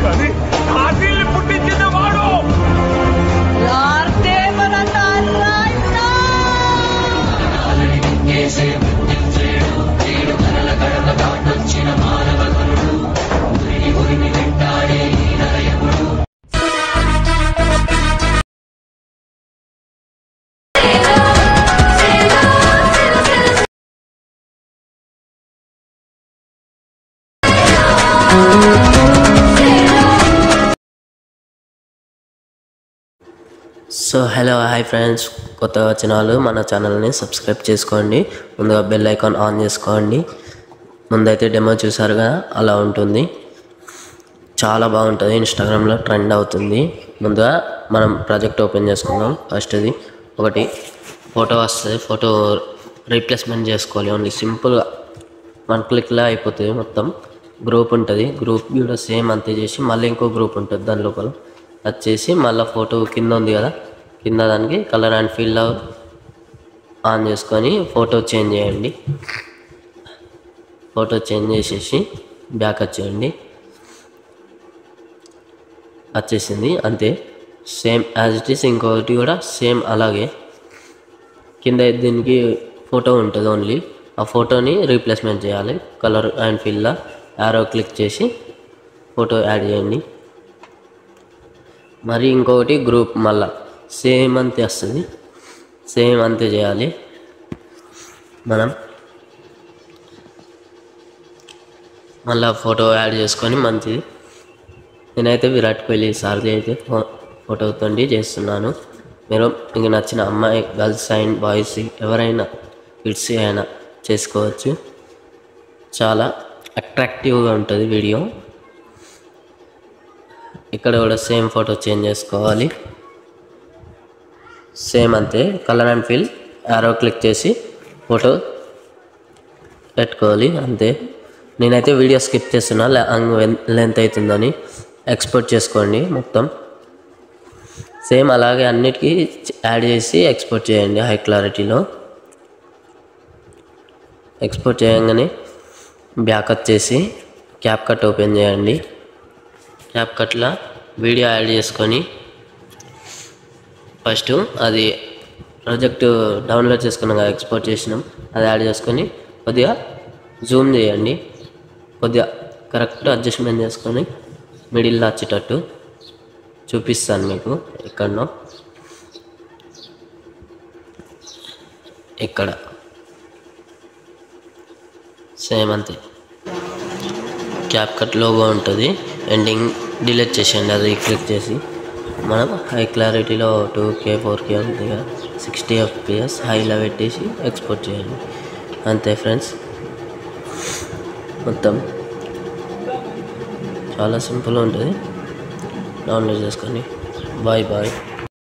కానీ కాశీల్ని పుట్టించిన వాడు సో హలో హాయ్ ఫ్రెండ్స్, కొత్తగా వచ్చిన వాళ్ళు మన ఛానల్ని సబ్స్క్రైబ్ చేసుకోండి. ముందుగా బెల్ ఐకాన్ ఆన్ చేసుకోండి. ముందైతే డెమో చూసారు కదా, అలా ఉంటుంది. చాలా బాగుంటుంది, ఇన్స్టాగ్రామ్లో ట్రెండ్ అవుతుంది. ముందుగా మనం ప్రాజెక్ట్ ఓపెన్ చేసుకుందాం. ఫస్ట్ది ఒకటి ఫోటో వస్తుంది, ఫోటో రీప్లేస్మెంట్ చేసుకోవాలి. ఓన్లీ సింపుల్గా 1 క్లిక్లో అయిపోతుంది. మొత్తం గ్రూప్ ఉంటుంది, గ్రూప్ కూడా సేమ్ అంతే చేసి మళ్ళీ ఇంకో గ్రూప్ ఉంటుంది దాని లోపల వచ్చేసి మళ్ళీ ఫోటో కింద ఉంది కదా, కింద దానికి కలర్ అండ్ ఫీల్డ్ ఆన్ చేసుకొని ఫోటో చేంజ్ చేయండి. ఫోటో చేంజ్ చేసేసి బ్యాక్ వచ్చేయండి. వచ్చేసింది అంతే, సేమ్ యాజ్ ఇట్ ఈస్. ఇంకొకటి కూడా సేమ్ అలాగే కింద దీనికి ఫోటో ఉంటుంది, ఓన్లీ ఆ ఫోటోని రీప్లేస్మెంట్ చేయాలి. కలర్ అండ్ ఫీల్డ్లో యారో క్లిక్ చేసి ఫోటో యాడ్ చేయండి. మరి ఇంకొకటి గ్రూప్ మళ్ళా సేమ్ అంతే వస్తుంది, సేమ్ అంతే చేయాలి. మనం మళ్ళీ ఫోటో యాడ్ చేసుకొని మంచిది. నేనైతే విరాట్ కోహ్లీ సార్ది అయితే ఫోటోతో చేస్తున్నాను. మీరు మీకు నచ్చిన అమ్మాయి, గర్ల్స్ అండ్ బాయ్స్ ఎవరైనా కిడ్స్ అయినా చేసుకోవచ్చు. చాలా అట్రాక్టివ్గా ఉంటుంది వీడియో. ఇక్కడ కూడా సేమ్ ఫోటో చేంజ్ చేసుకోవాలి, సేమ్ అంతే. Colour and feel arrow click చేసి ఫోటో పెట్టుకోవాలి అంతే. నేనైతే వీడియో స్కిప్ చేస్తున్నా, లెంత్ అవుతుందని. ఎక్స్పోర్ట్ చేసుకోండి మొత్తం సేమ్ అలాగే అన్నిటికీ యాడ్ చేసి ఎక్స్పోర్ట్ చేయండి హై క్లారిటీలో. ఎక్స్పోర్ట్ చేయగానే బ్యాక్ వచ్చేసి క్యాప్కట్ ఓపెన్ చేయండి. క్యాప్కట్లో వీడియో యాడ్ చేసుకొని ఫస్ట్ అది ప్రాజెక్ట్ డౌన్లోడ్ చేసుకున్నాం కదా, ఎక్స్పోర్ట్ చేసినాం, అది యాడ్ చేసుకొని కొద్దిగా జూమ్ చేయండి. కొద్దిగా కరెక్ట్ అడ్జస్ట్మెంట్ చేసుకొని మిడిల్లో వచ్చేటట్టు చూపిస్తాను మీకు. ఎక్కడనో ఇక్కడ సేమ్ అంతే. క్యాప్కట్ లోగో ఉంటుంది, ఎండింగ్ డిలీట్ చేసేయండి. అది క్లిక్ చేసి మనం హై క్లారిటీలో 2K 4K ఉంది కదా, 60 FPS హైలో పెట్టేసి ఎక్స్పోర్ట్ చేయండి అంతే ఫ్రెండ్స్. మొత్తం చాలా సింపుల్గా ఉంటుంది. డౌన్లోడ్ చేసుకొని బాయ్ బాయ్.